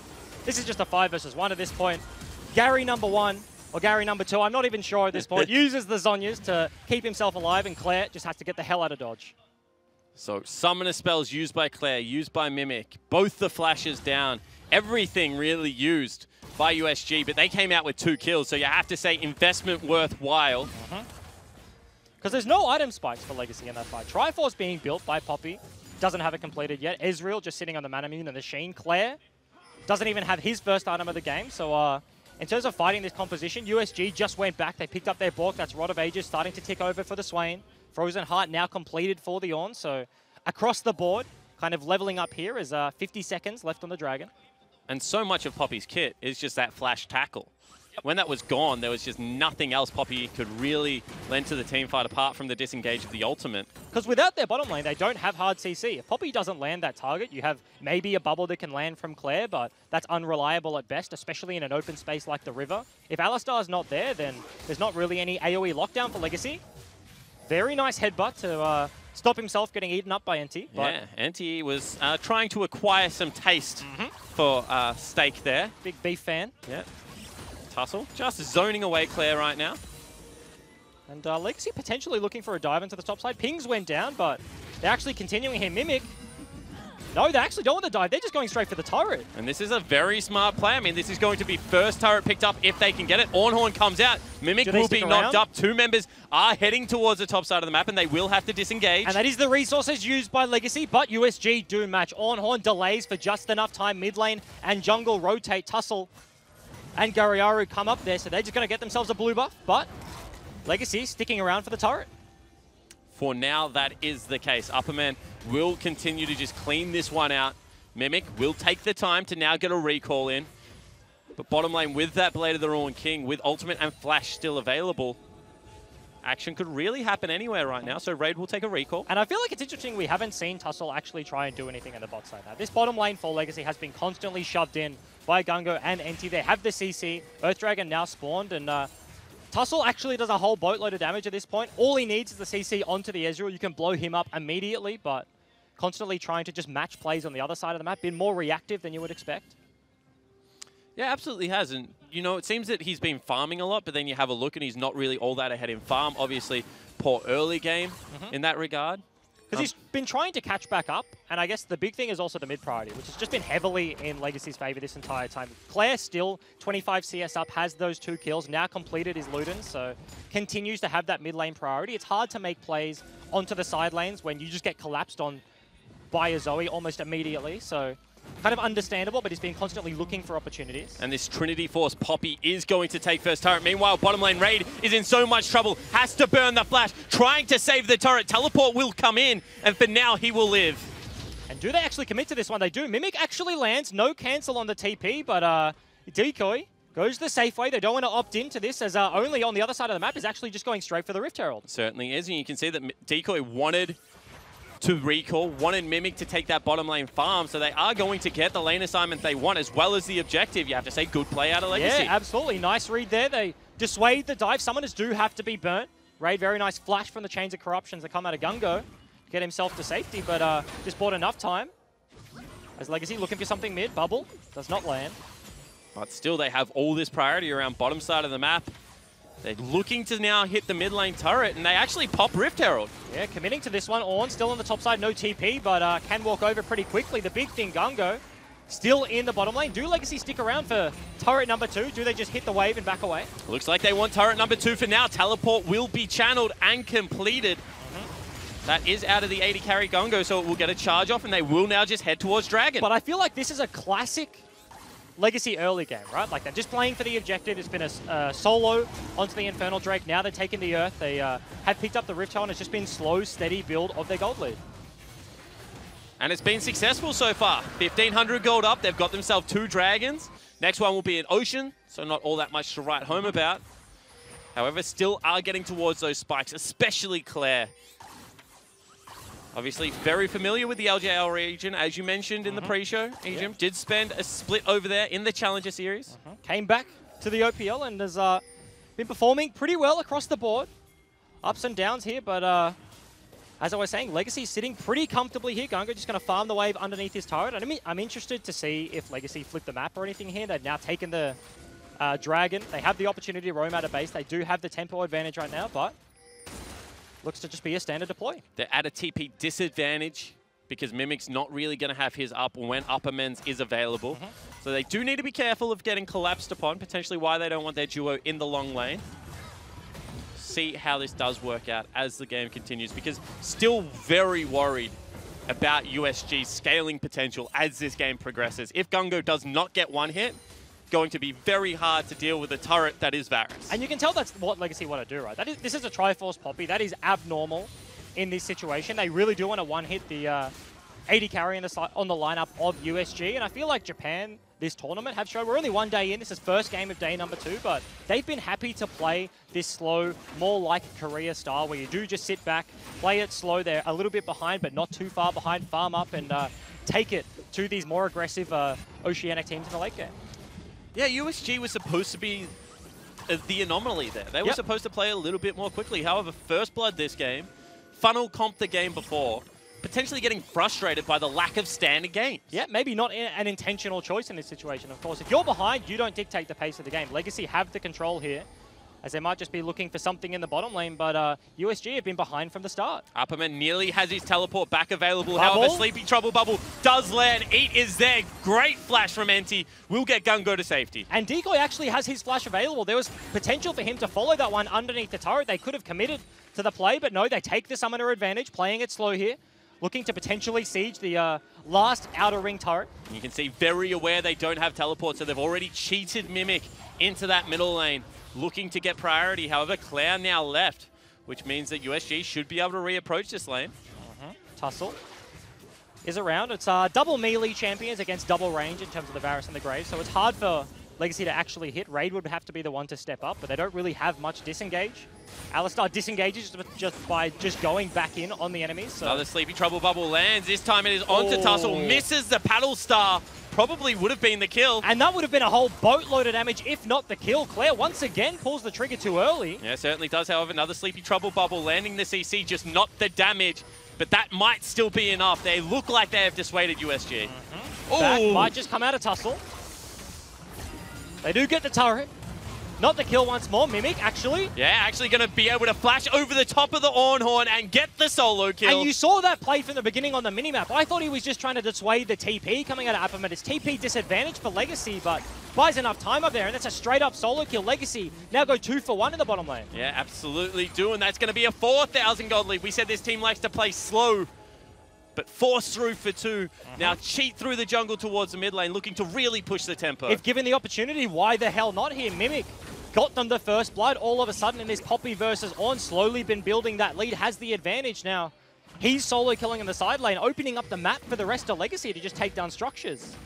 this is just a 5 versus 1 at this point. Gary number 1, or Gary number 2, I'm not even sure at this point, uses the Zhonya's to keep himself alive, and Claire just has to get the hell out of dodge. So summoner spells used by Claire, used by Mimic, both the flashes down, everything really used by USG, but they came out with 2 kills, so you have to say investment worthwhile. Because there's no item spikes for Legacy in that fight. Triforce being built by Poppy, doesn't have it completed yet. Ezreal just sitting on the Manamune and the Sheen. Claire doesn't even have his first item of the game, so in terms of fighting this composition, USG just went back. They picked up their Bork. That's Rod of Ages starting to tick over for the Swain. Frozen Heart now completed for the Ornn. So across the board, kind of leveling up here is 50 seconds left on the Dragon. And so much of Poppy's kit is just that flash tackle. When that was gone, there was just nothing else Poppy could really lend to the team fight apart from the disengage of the ultimate. Because without their bottom lane, they don't have hard CC. If Poppy doesn't land that target, you have maybe a bubble that can land from Claire, but that's unreliable at best, especially in an open space like the river. If Alistar's not there, then there's not really any AoE lockdown for Legacy. Very nice headbutt to stop himself getting eaten up by NT. Yeah, NT was trying to acquire some taste for steak there. Big beef fan. Yeah. Tussle just zoning away Claire right now. And Legacy potentially looking for a dive into the top side. Pings went down, but they're actually continuing here. Mimic. No, they actually don't want to dive. They're just going straight for the turret. And this is a very smart play. I mean, this is going to be first turret picked up if they can get it. Ornhorn comes out. Mimic will be knocked up. 2 members are heading towards the top side of the map, and they will have to disengage. And that is the resources used by Legacy, but USG do match. Ornhorn delays for just enough time. Mid lane and jungle rotate. Tussle and Gariaru come up there, so they're just going to get themselves a blue buff, but Legacy sticking around for the turret. For now, that is the case. Upperman will continue to just clean this one out. Mimic will take the time to now get a recall in. But bottom lane, with that Blade of the Ruined King, with ultimate and flash still available, action could really happen anywhere right now, so Raid will take a recall. And I feel like it's interesting we haven't seen Tussle actually try and do anything in the bot side now. This bottom lane for Legacy has been constantly shoved in by Gungo and NT. They have the CC. Earth Dragon now spawned, and Tussle actually does a whole boatload of damage at this point. All he needs is the CC onto the Ezreal. You can blow him up immediately, but constantly trying to just match plays on the other side of the map. Been more reactive than you would expect. Yeah, absolutely has. And, you know, it seems that he's been farming a lot, but then you have a look and he's not really all that ahead in farm. Obviously, poor early game in that regard. Because he's been trying to catch back up, and I guess the big thing is also the mid priority, which has just been heavily in Legacy's favor this entire time. Claire still 25 CS up, has those 2 kills, now completed his Luden, so continues to have that mid lane priority. It's hard to make plays onto the side lanes when you just get collapsed on by a Zoe almost immediately, so kind of understandable, but he's been constantly looking for opportunities. And this Trinity Force Poppy is going to take first turret. Meanwhile, bottom lane Raid is in so much trouble. Has to burn the flash, trying to save the turret. Teleport will come in, and for now, he will live. And do they actually commit to this one? They do. Mimic actually lands. No cancel on the TP, but Decoy goes the safe way. They don't want to opt into this, as only on the other side of the map is actually just going straight for the Rift Herald. Certainly is, and you can see that Decoy wanted to recall, wanted Mimic to take that bottom lane farm, so they are going to get the lane assignment they want, as well as the objective. You have to say, good play out of Legacy. Yeah, absolutely. Nice read there. They dissuade the dive. Summoners do have to be burnt. Raid, very nice flash from the Chains of Corruptions that come out of Gungo to get himself to safety, but just bought enough time. As Legacy looking for something mid. Bubble does not land. But still, they have all this priority around bottom side of the map. They're looking to now hit the mid lane turret, and they actually pop Rift Herald. Yeah, committing to this one. Ornn still on the top side, no TP, but can walk over pretty quickly. The big thing, Gungo, still in the bottom lane. Do Legacy stick around for turret number 2? Do they just hit the wave and back away? Looks like they want turret number 2 for now. Teleport will be channeled and completed. That is out of the 80 carry Gungo, so it will get a charge off, and they will now just head towards Dragon. But I feel like this is a classic Legacy early game, right? Like, they're just playing for the objective. It's been a solo onto the Infernal Drake. Now they're taking the Earth. They have picked up the Rift Herald, and it's just been slow, steady build of their gold lead. And it's been successful so far. 1,500 gold up. They've got themselves 2 dragons. Next one will be an Ocean, so not all that much to write home about. However, still are getting towards those spikes, especially Claire. Obviously, very familiar with the LJL region, as you mentioned in the pre-show. Ejim did spend a split over there in the Challenger Series. Came back to the OPL and has been performing pretty well across the board. Ups and downs here, but as I was saying, Legacy sitting pretty comfortably here. Gungo just going to farm the wave underneath his turret. And I'm interested to see if Legacy flip the map or anything here. They've now taken the Dragon. They have the opportunity to roam out of base. They do have the tempo advantage right now, but looks to just be a standard deploy. They're at a TP disadvantage because Mimic's not really going to have his up when Upper Men's is available. So they do need to be careful of getting collapsed upon, potentially why they don't want their duo in the long lane. See how this does work out as the game continues, because still very worried about USG's scaling potential as this game progresses. If Gungo does not get one hit, going to be very hard to deal with a turret that is Varus. And you can tell that's what Legacy want to do, right? This is a Triforce Poppy. That is abnormal in this situation. They really do want to one-hit the AD carry on the lineup of USG. And I feel like Japan, this tournament, have shown, we're only one day in. This is first game of day number 2, but they've been happy to play this slow, more like Korea style, where you do just sit back, play it slow. They're a little bit behind, but not too far behind. Farm up and take it to these more aggressive Oceanic teams in the late game. Yeah, USG was supposed to be the anomaly there. They were supposed to play a little bit more quickly. However, First Blood this game, funnel comp the game before, potentially getting frustrated by the lack of standard games. Yeah, maybe not an intentional choice in this situation, of course. If you're behind, you don't dictate the pace of the game. Legacy have the control here, as they might just be looking for something in the bottom lane, but USG have been behind from the start. Upperman nearly has his teleport back available. However, Sleepy Trouble Bubble does land. Eat is there. Great flash from Enti. Will get Gungo to safety. And Decoy actually has his flash available. There was potential for him to follow that one underneath the turret. They could have committed to the play, but no, they take the summoner advantage, playing it slow here, looking to potentially siege the last outer ring turret. You can see very aware they don't have teleport, so they've already cheated Mimic into that middle lane, looking to get priority. However, Cloud now left, which means that USG should be able to reapproach this lane. Tussle is around. It's double melee champions against double range in terms of the Varus and the Graves, so it's hard for Legacy to actually hit. Raid would have to be the one to step up, but they don't really have much disengage. Alistar disengages just by going back in on the enemies. So. Another Sleepy Trouble Bubble lands. This time it is onto Tussle. Misses the Paddle Star. Probably would have been the kill. And that would have been a whole boatload of damage, if not the kill. Claire once again pulls the trigger too early. Yeah, certainly does. However, another Sleepy Trouble Bubble landing the CC, just not the damage. But that might still be enough. They look like they have dissuaded USG. That might just come out of Tussle. They do get the turret. Not the kill once more. Mimic, actually. Yeah, actually going to be able to flash over the top of the Ornhorn and get the solo kill. And you saw that play from the beginning on the minimap. I thought he was just trying to dissuade the TP coming out of Upperman. It's TP disadvantage for Legacy, but buys enough time up there, and that's a straight-up solo kill. Legacy now go 2 for 1 in the bottom lane. Yeah, absolutely do, and that's going to be a 4,000 gold lead. We said this team likes to play slow, but force through for 2. Now cheat through the jungle towards the mid lane, looking to really push the tempo. If given the opportunity, why the hell not here? Mimic got them the first blood. All of a sudden in this Poppy versus Ornn, slowly been building that lead, has the advantage now. He's solo killing in the side lane, opening up the map for the rest of Legacy to just take down structures.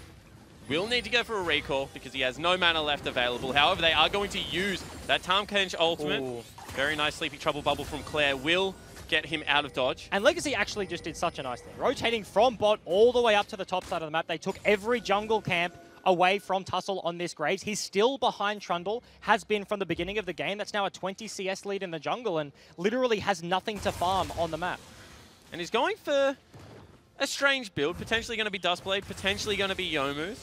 Will need to go for a recall because he has no mana left available. However, they are going to use that Tahm Kench ultimate. Very nice Sleepy Trouble Bubble from Claire will get him out of dodge. And Legacy actually just did such a nice thing. Rotating from bot all the way up to the top side of the map. They took every jungle camp away from Tussle on this Graves. He's still behind Trundle, has been from the beginning of the game. That's now a 20 CS lead in the jungle and literally has nothing to farm on the map. And he's going for a strange build, potentially going to be Duskblade, potentially going to be Youmuth.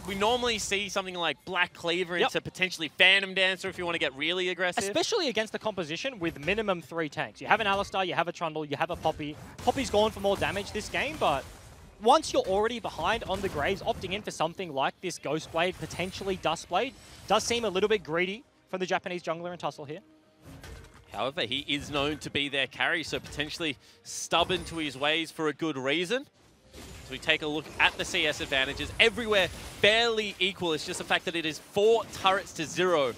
We normally see something like Black Cleaver into potentially Phantom Dancer if you want to get really aggressive. Especially against the composition with minimum 3 tanks. You have an Alistar, you have a Trundle, you have a Poppy. Poppy's gone for more damage this game, but once you're already behind on the Graves, opting in for something like this Ghostblade, potentially Duskblade, does seem a little bit greedy from the Japanese jungler and Tussle here. However, he is known to be their carry, so potentially stubborn to his ways for a good reason. So we take a look at the CS advantages. Everywhere fairly equal. It's just the fact that it is 4 turrets to 0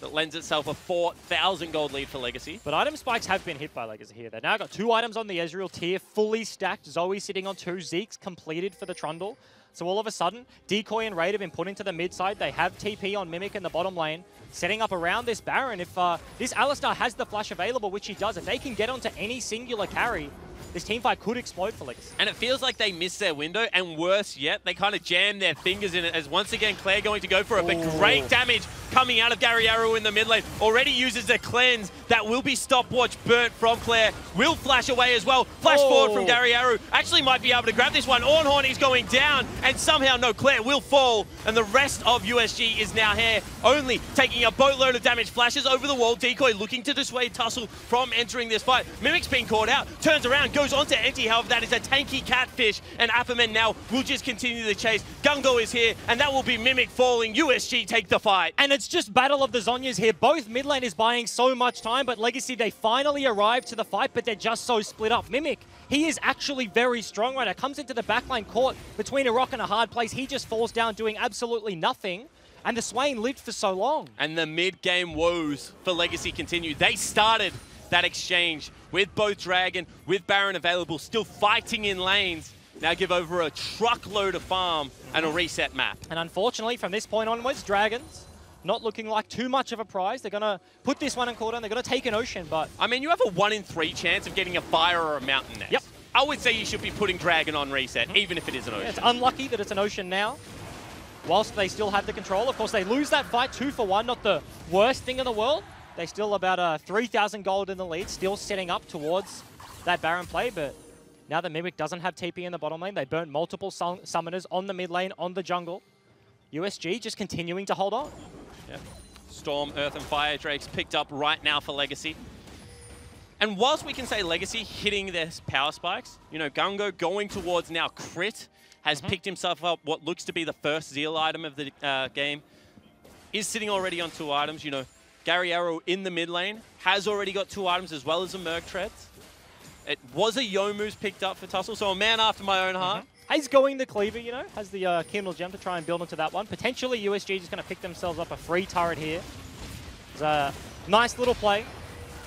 that lends itself a 4,000 gold lead for Legacy. But item spikes have been hit by Legacy here. They've now got 2 items on the Ezreal tier, fully stacked. Zoe sitting on 2, Zeke's completed for the Trundle. So all of a sudden, Decoy and Raid have been put into the mid side. They have TP on Mimic in the bottom lane, setting up around this Baron. If this Alistar has the flash available, which he does, if they can get onto any singular carry, this team fight could explode for Legacy. And it feels like they missed their window, and worse yet, they kind of jammed their fingers in it as once again Claire going to go for it, but great damage coming out of Gary Arrow in the mid lane. Already uses the cleanse. That will be stopwatch burnt from Claire. Will flash away as well. Flash forward from Gary Arrow. Actually might be able to grab this one. Ornhorn is going down, and somehow no, Claire will fall, and the rest of USG is now here, only taking a boatload of damage. Flashes over the wall. Decoy looking to dissuade Tussle from entering this fight. Mimic's being caught out. Turns around, goes on to Enti. However, that is a tanky catfish, and Apperman now will just continue the chase. Gungo is here, and that will be Mimic falling. USG take the fight. And it's just battle of the Zhonyas here. Both mid lane is buying so much time, but Legacy, they finally arrive to the fight, but they're just so split up. Mimic, he is actually very strong right now. Comes into the backline caught between a rock and a hard place. He just falls down doing absolutely nothing. And the Swain lived for so long. And the mid-game woes for Legacy continue. They started that exchange with both Dragon, with Baron available, still fighting in lanes. Now give over a truckload of farm and a reset map. And unfortunately, from this point onwards, Dragons not looking like too much of a prize. They're going to put this one in cooldown. They're going to take an Ocean, but... I mean, you have a 1 in 3 chance of getting a Fire or a Mountain next. Yep. I would say you should be putting Dragon on reset, even if it is an Ocean. Yeah, it's unlucky that it's an Ocean now, whilst they still have the control. Of course, they lose that fight 2 for 1, not the worst thing in the world. They still about 3,000 gold in the lead, still setting up towards that Baron play, but now that Mimic doesn't have TP in the bottom lane, they burnt multiple summoners on the mid lane, on the jungle. USG just continuing to hold on. Yep. Storm, Earth, and Fire Drakes picked up right now for Legacy. And whilst we can say Legacy hitting their power spikes, you know, Gungo going towards now crit, has picked himself up what looks to be the first Zeal item of the game, is sitting already on 2 items. You know, Gary Arrow in the mid lane has already got 2 items as well as a Merc Treads. It was a Youmuu's picked up for Tussle, so a man after my own heart. He's going the Cleaver, you know, has the Kindle Gem to try and build into that one. Potentially USG just going to pick themselves up a free turret here. It's a nice little play.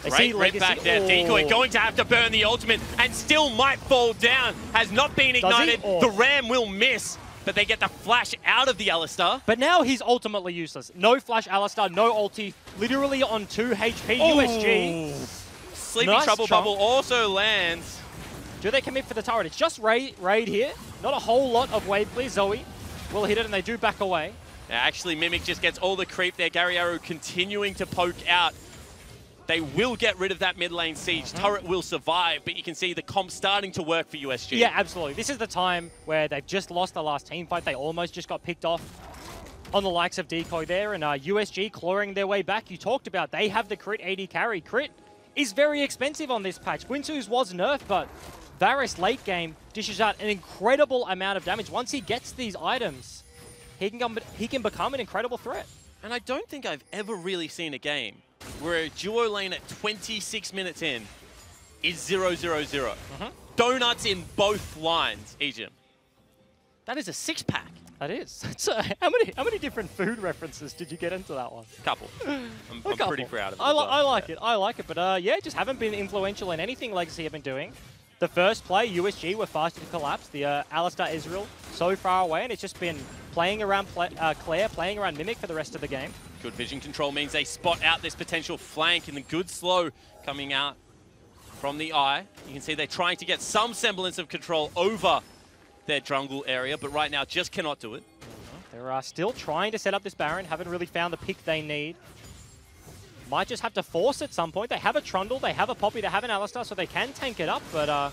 They see Great back there. Decoy going to have to burn the ultimate and still might fall down. Has not been ignited. The Ram will miss, but they get the flash out of the Alistar. But now he's ultimately useless. No flash Alistar, no ulti. Literally on 2 HP. USG. Sleepy Trouble Bubble also lands. Do they commit for the turret? It's just raid here. Not a whole lot of wave clear. Zoe will hit it and they do back away. Yeah, actually, Mimic just gets all the creep there. Gary Arrow continuing to poke out. They will get rid of that mid lane siege. Turret will survive, but you can see the comp starting to work for USG. Yeah, absolutely. This is the time where they've just lost the last team fight. They almost just got picked off on the likes of Decoy there, and USG clawing their way back. You talked about they have the crit 80 carry. Crit is very expensive on this patch. Quintus was nerfed, but Varus late game dishes out an incredible amount of damage. Once he gets these items, he can become an incredible threat. And I don't think I've ever really seen a game where a duo lane at 26 minutes in is 0-0-0. Donuts in both lines, Egypt. That is a 6-pack. That is. So how many different food references did you get into that one? Couple. I'm pretty proud of it. I like it. I like it. But yeah, just haven't been influential in anything Legacy have been doing. The first play, USG were faster to collapse. The Alistar Israel so far away, and it's just been playing around Claire, playing around Mimic for the rest of the game. Good vision control means they spot out this potential flank, and the good slow coming out from the eye. You can see they're trying to get some semblance of control over their jungle area, but right now just cannot do it. They're still trying to set up this Baron, haven't really found the pick they need. Might just have to force at some point. They have a Trundle, they have a Poppy, they have an Alistar, so they can tank it up, but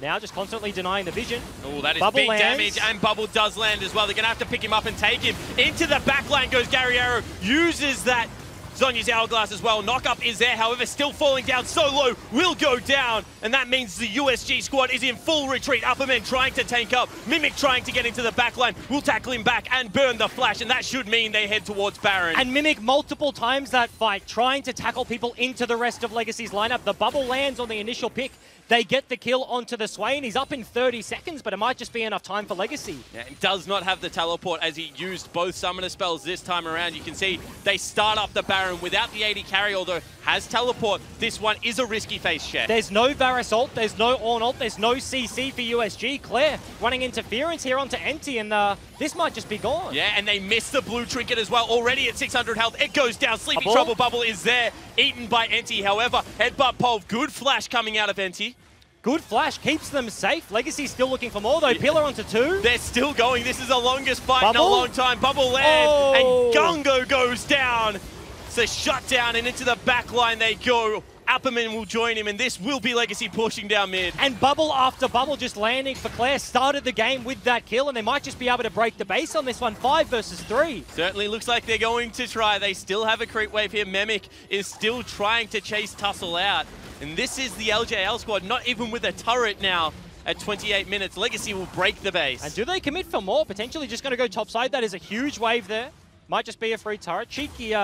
now just constantly denying the vision. Oh, that is Bubble big lands. damage, and Bubble does land as well. They're going to have to pick him up and take him. Into the backline goes Gary Arrow, uses that Zhonya's Hourglass as well. Knockup is there, however, still falling down so low, will go down, and that means the USG squad is in full retreat. Upperman trying to tank up, Mimic trying to get into the backline, will tackle him back and burn the flash, and that should mean they head towards Baron. And Mimic multiple times that fight, trying to tackle people into the rest of Legacy's lineup. The bubble lands on the initial pick. They get the kill onto the Swain. He's up in 30 seconds, but it might just be enough time for Legacy. Yeah, he does not have the teleport as he used both summoner spells this time around. You can see they start up the Baron without the 80 carry, although has teleport. This one is a risky face check. There's no Varus ult, there's no Ornn ult, there's no CC for USG. Claire running interference here onto Enti, and this might just be gone. Yeah, and they miss the blue trinket as well. Already at 600 health, it goes down. Sleepy Trouble Bubble is there, eaten by Enti. However, Headbutt Pole, good flash coming out of Enti. Good flash, keeps them safe. Legacy still looking for more, though. Pillar onto 2. They're still going. This is the longest fight in a Bubble? long time. Bubble lands, Oh. and Gungo goes down. It's a shutdown, and into the back line they go. Apperman will join him, and this will be Legacy pushing down mid. And bubble after bubble just landing for Claire. Started the game with that kill, and they might just be able to break the base on this one. 5 versus 3. Certainly looks like they're going to try. They still have a creep wave here. Mimic is still trying to chase Tussle out. And this is the LJL squad, not even with a turret now. At 28 minutes, Legacy will break the base. And do they commit for more? Potentially just going to go topside. That is a huge wave there. Might just be a free turret. Cheeky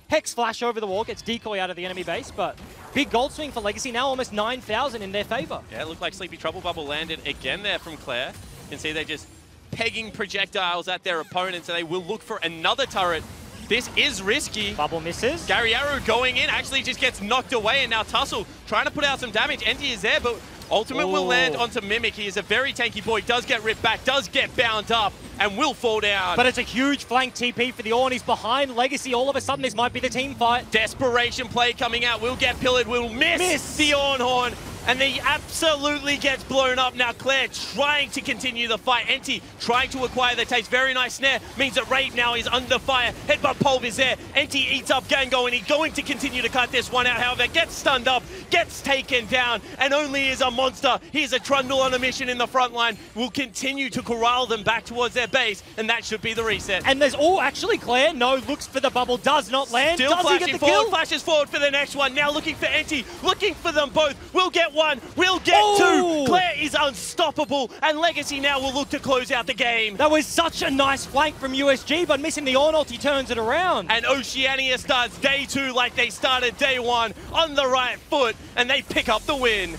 Hex flash over the wall, gets decoy out of the enemy base, but big gold swing for Legacy, now almost 9,000 in their favor. Yeah, it looked like Sleepy Trouble Bubble landed again there from Claire. You can see they're just pegging projectiles at their opponents, and they will look for another turret. This is risky. Bubble misses. Gary Arrow going in, actually just gets knocked away, and now Tussle trying to put out some damage. NT is there, but Ultimate will land onto Mimic. He is a very tanky boy, does get ripped back, does get bound up, and will fall down. But it's a huge flank TP for the Ornn. He's behind Legacy. All of a sudden, this might be the team fight. Desperation play coming out. Will get pillared, will miss the Ornn Horn. And he absolutely gets blown up. Now Claire trying to continue the fight. NT trying to acquire the taste. Very nice snare. Means that Raid now is under fire. Headbutt Pulve is there. NT eats up Gango, and he's going to continue to cut this one out. However, gets stunned up, gets taken down, and only is a monster. Here's a Trundle on a mission in the front line. Will continue to corral them back towards their base, and that should be the reset. And there's, actually Claire, no, looks for the bubble, does not land. Still does flashing he get the forward, kill? flashes forward for the next one. Now looking for NT, looking for them both. Will get one, will get two. Claire is unstoppable, and Legacy now will look to close out the game. That was such a nice flank from USG, but missing the Ornn ult, he turns it around. And Oceania starts day 2 like they started day 1, on the right foot, and they pick up the win.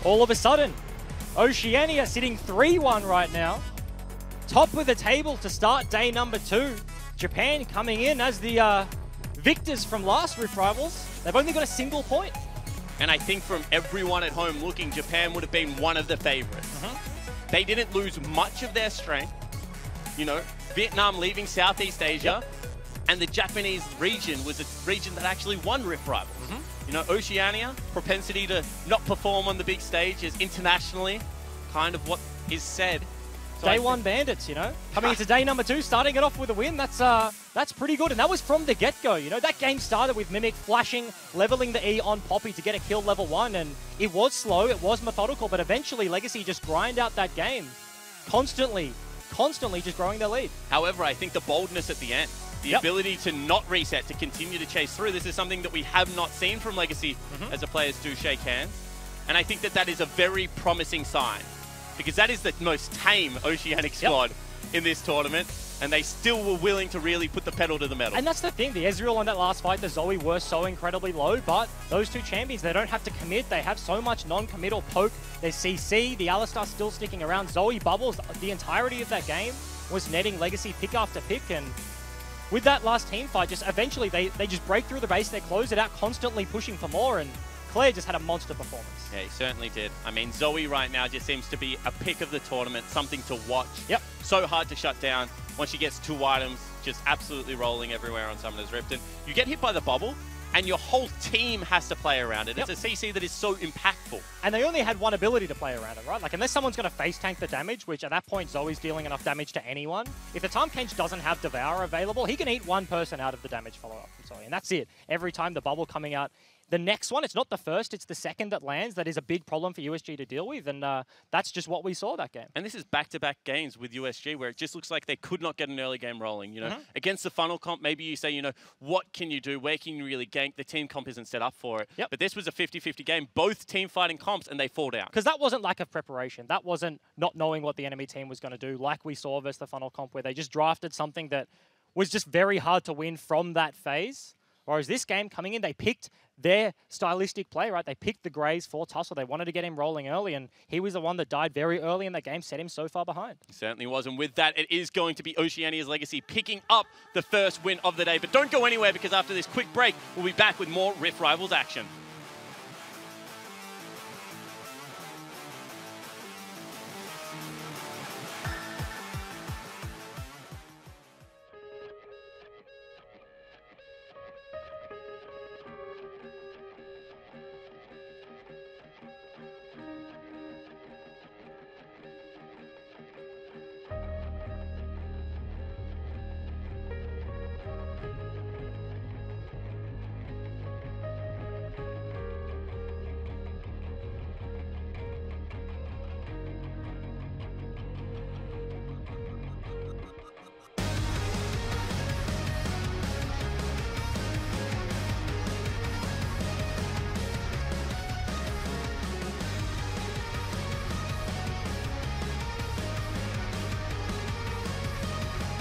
All of a sudden, Oceania sitting 3-1 right now. Top of the table to start day number 2. Japan coming in as the victors from last Rift Rivals. They've only got a single point. And I think from everyone at home looking, Japan would have been one of the favorites. They didn't lose much of their strength. You know, Vietnam leaving Southeast Asia, and the Japanese region was a region that actually won Rift Rivals. You know, Oceania, propensity to not perform on the big stage is internationally kind of what is said. So Day 1 Bandits, you know, coming into day number 2, starting it off with a win. That's pretty good, and that was from the get-go. You know, that game started with Mimic flashing, leveling the E on Poppy to get a kill level 1, and it was slow, it was methodical, but eventually Legacy just grind out that game, constantly just growing their lead. However, I think the boldness at the end, the ability to not reset, to continue to chase through, this is something that we have not seen from Legacy as the players do shake hands, and I think that that is a very promising sign. Because that is the most tame Oceanic squad in this tournament, and they still were willing to really put the pedal to the metal. And that's the thing, the Ezreal on that last fight, the Zoe were so incredibly low, but those two champions, they don't have to commit, they have so much non-committal poke. There's CC, the Alistar still sticking around, Zoe Bubbles, the entirety of that game was netting Legacy pick after pick, and with that last team fight, just eventually they just break through the base, they close it out, constantly pushing for more, and Claire just had a monster performance. Yeah, he certainly did. I mean, Zoe right now just seems to be a pick of the tournament, something to watch. Yep. So hard to shut down. Once she gets 2 items, just absolutely rolling everywhere on Summoner's Rift. And you get hit by the bubble, and your whole team has to play around it. It's a CC that is so impactful. And they only had one ability to play around it, right? Like, unless someone's going to face tank the damage, which at that point, Zoe's dealing enough damage to anyone. If the Tahm Kench doesn't have Devour available, he can eat one person out of the damage follow-up from Zoe. And that's it. Every time the bubble coming out, the next one, it's not the first, it's the second that lands. That is a big problem for USG to deal with, and that's just what we saw that game. And this is back-to-back games with USG where it just looks like they could not get an early game rolling. You know, against the funnel comp, maybe you say, you know, what can you do? Where can you really gank? The team comp isn't set up for it. But this was a 50-50 game, both team fighting comps, and they fall down. Because that wasn't lack of preparation. That wasn't not knowing what the enemy team was going to do, like we saw versus the funnel comp, where they just drafted something that was just very hard to win from that phase. Whereas this game coming in, they picked their stylistic play, right? They picked the Grays for Tussle. They wanted to get him rolling early, and he was the one that died very early in that game, set him so far behind. He certainly was, and with that, it is going to be Oceania's Legacy picking up the first win of the day. But don't go anywhere, because after this quick break, we'll be back with more Rift Rivals action.